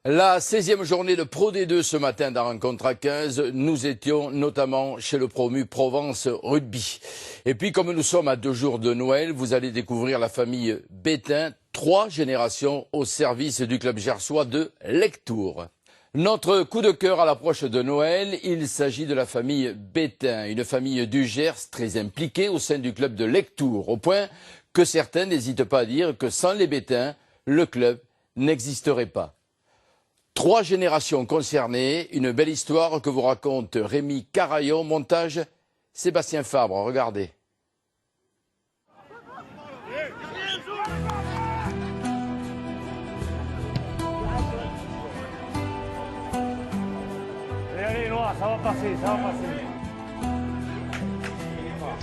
La 16e journée de Pro D2 ce matin dans Rencontre à 15, nous étions notamment chez le promu Provence Rugby. Et puis comme nous sommes à 2 jours de Noël, vous allez découvrir la famille Bétain, 3 générations au service du club gersois de Lectoure. Notre coup de cœur à l'approche de Noël, il s'agit de la famille Bétain, une famille du Gers très impliquée au sein du club de Lectoure, au point que certains n'hésitent pas à dire que sans les Bétain, le club n'existerait pas. 3 générations concernées, une belle histoire que vous raconte Rémi Carayon, montage Sébastien Fabre, regardez. Allez, Noah, ça va passer, ça va passer.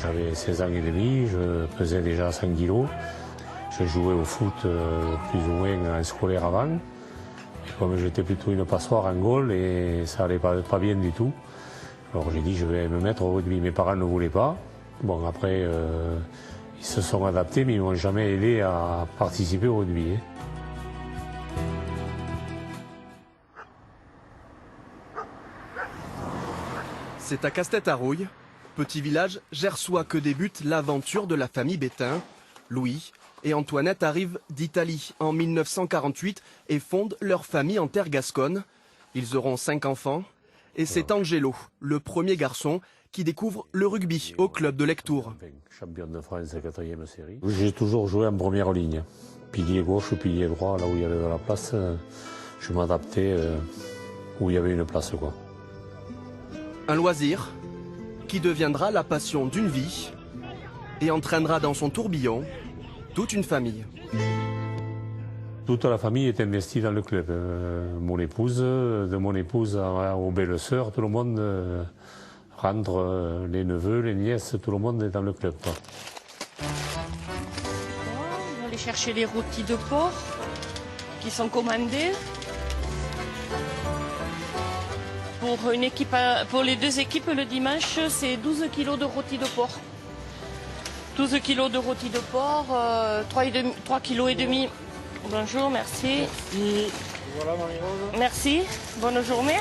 J'avais 16 ans et demi, je pesais déjà 5 kilos. Je jouais au foot plus ou moins en scolaire avant. Comme j'étais plutôt une passoire en goal et ça allait pas bien du tout. Alors j'ai dit je vais me mettre au rugby. Mes parents ne voulaient pas. Bon après ils se sont adaptés mais ils m'ont jamais aidé à participer au rugby. C'est à Castet-Arouille, petit village gersois que débute l'aventure de la famille Bétain. Louis et Antoinette arrivent d'Italie en 1948 et fondent leur famille en terre gasconne. Ils auront 5 enfants et c'est Angelo, le premier garçon, qui découvre le rugby au club de Lectoure. Champion de France, 4e série. J'ai toujours joué en première ligne. Pilier gauche, pilier droit, là où il y avait de la place, je m'adaptais où il y avait une place, quoi. Un loisir qui deviendra la passion d'une vie et entraînera dans son tourbillon toute une famille. Toute la famille est investie dans le club. Mon épouse, de mon épouse aux belles-sœurs, tout le monde rentre, les neveux, les nièces, tout le monde est dans le club, quoi. On va aller chercher les rôtis de porc qui sont commandés. Pour les 2 équipes, le dimanche, c'est 12 kilos de rôtis de porc. 12 kilos de rôtis de porc, 3,5 kilos. Bonjour, merci. Voilà, Marie-Rose. Merci, bonne journée.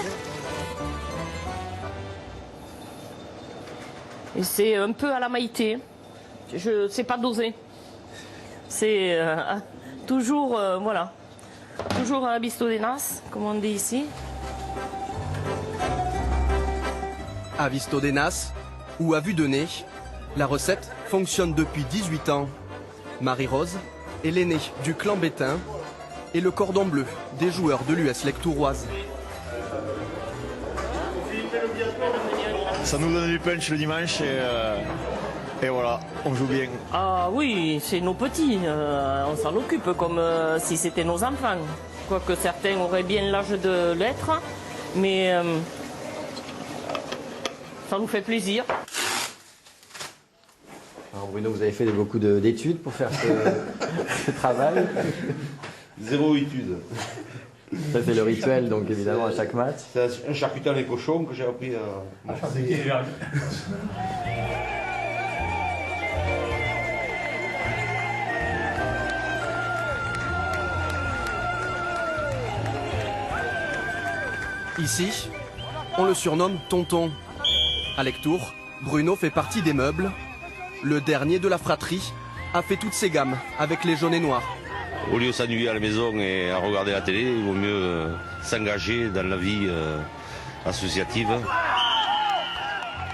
Et c'est un peu à la Maïté. Je sais pas doser. C'est toujours, voilà, toujours à la Bisto des Nas, comme on dit ici. À Visto des Nas ou à vue de nez, la recette fonctionne depuis 18 ans. Marie-Rose est l'aînée du clan Bétain et le cordon bleu des joueurs de l'US Lectouroise. Ça nous donne du punch le dimanche et voilà, on joue bien. Ah oui, c'est nos petits, on s'en occupe comme si c'était nos enfants. Quoique certains auraient bien l'âge de l'être, mais ça nous fait plaisir. Alors Bruno, vous avez fait beaucoup d'études pour faire ce travail. 0 études. Ça c'est le rituel donc évidemment à chaque match. C'est un charcuterie les cochons que j'ai appris à fabriquer. Ici, on le surnomme Tonton. À Lectoure, Bruno fait partie des meubles. Le dernier de la fratrie a fait toutes ses gammes avec les jaunes et noirs. Au lieu de s'ennuyer à la maison et à regarder la télé, il vaut mieux s'engager dans la vie associative.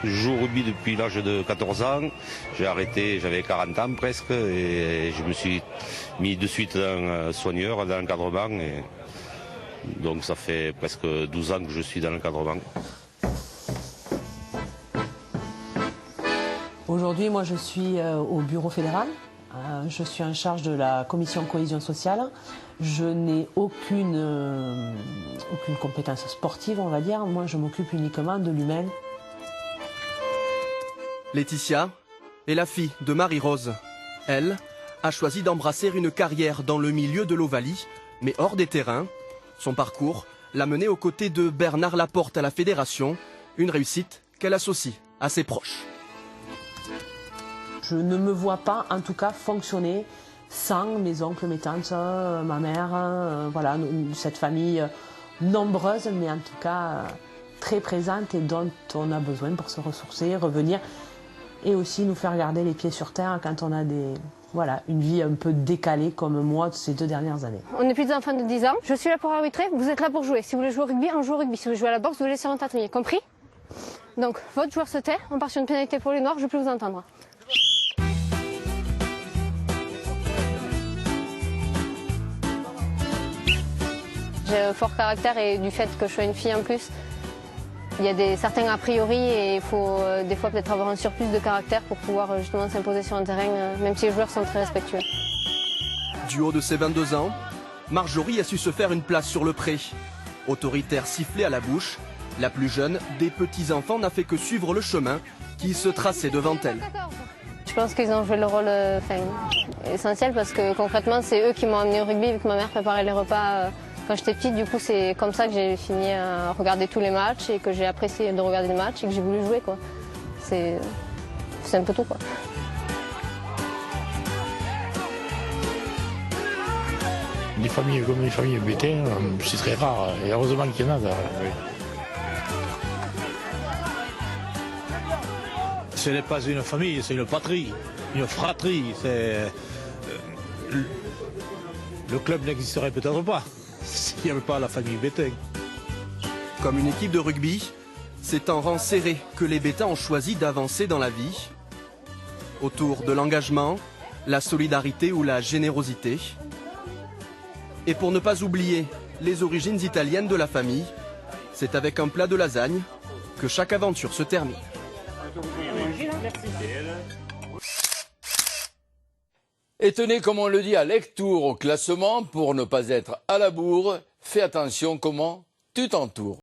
Je joue au rugby depuis l'âge de 14 ans. J'ai arrêté, j'avais 40 ans presque, et je me suis mis de suite dans soigneur, dans l'encadrement. Donc ça fait presque 12 ans que je suis dans l'encadrement. Aujourd'hui, moi, je suis au bureau fédéral. Je suis en charge de la commission cohésion sociale. Je n'ai aucune compétence sportive, on va dire. Moi, je m'occupe uniquement de l'humain. Laetitia est la fille de Marie-Rose. Elle a choisi d'embrasser une carrière dans le milieu de l'Ovalie, mais hors des terrains. Son parcours l'a menée aux côtés de Bernard Laporte à la fédération, une réussite qu'elle associe à ses proches. Je ne me vois pas, en tout cas, fonctionner sans mes oncles, mes tantes, ma mère, voilà, cette famille nombreuse, mais en tout cas très présente et dont on a besoin pour se ressourcer, revenir et aussi nous faire garder les pieds sur terre quand on a une vie un peu décalée comme moi ces 2 dernières années. On n'est plus des enfants de 10 ans. Je suis là pour arbitrer, vous êtes là pour jouer. Si vous voulez jouer au rugby, on joue au rugby. Si vous voulez jouer à la boxe, vous laissez en tatouer. Compris? Donc, votre joueur se tait, on part sur une pénalité pour les noirs, je ne veux plus vous entendre. J'ai un fort caractère et du fait que je sois une fille en plus, il y a certains a priori et il faut des fois peut-être avoir un surplus de caractère pour pouvoir justement s'imposer sur un terrain, même si les joueurs sont très respectueux. Du haut de ses 22 ans, Marjorie a su se faire une place sur le pré. Autoritaire sifflée à la bouche, la plus jeune des petits-enfants n'a fait que suivre le chemin qui se traçait devant elle. Je pense qu'ils ont joué le rôle essentiel parce que concrètement c'est eux qui m'ont amené au rugby vu que ma mère préparait les repas quand j'étais petite. Du coup c'est comme ça que j'ai fini à regarder tous les matchs et que j'ai apprécié de regarder les matchs et que j'ai voulu jouer, quoi. C'est un peu tout, quoi. Des familles comme les familles Bétain, c'est très rare et heureusement qu'il y en a. Ce n'est pas une famille, c'est une patrie, une fratrie. Le club n'existerait peut-être pas s'il n'y avait pas la famille Bétain. Comme une équipe de rugby, c'est en rang serré que les Bétains ont choisi d'avancer dans la vie. Autour de l'engagement, la solidarité ou la générosité. Et pour ne pas oublier les origines italiennes de la famille, c'est avec un plat de lasagne que chaque aventure se termine. Et tenez, comme on le dit à Lectoure au classement, pour ne pas être à la bourre, fais attention comment tu t'entoures.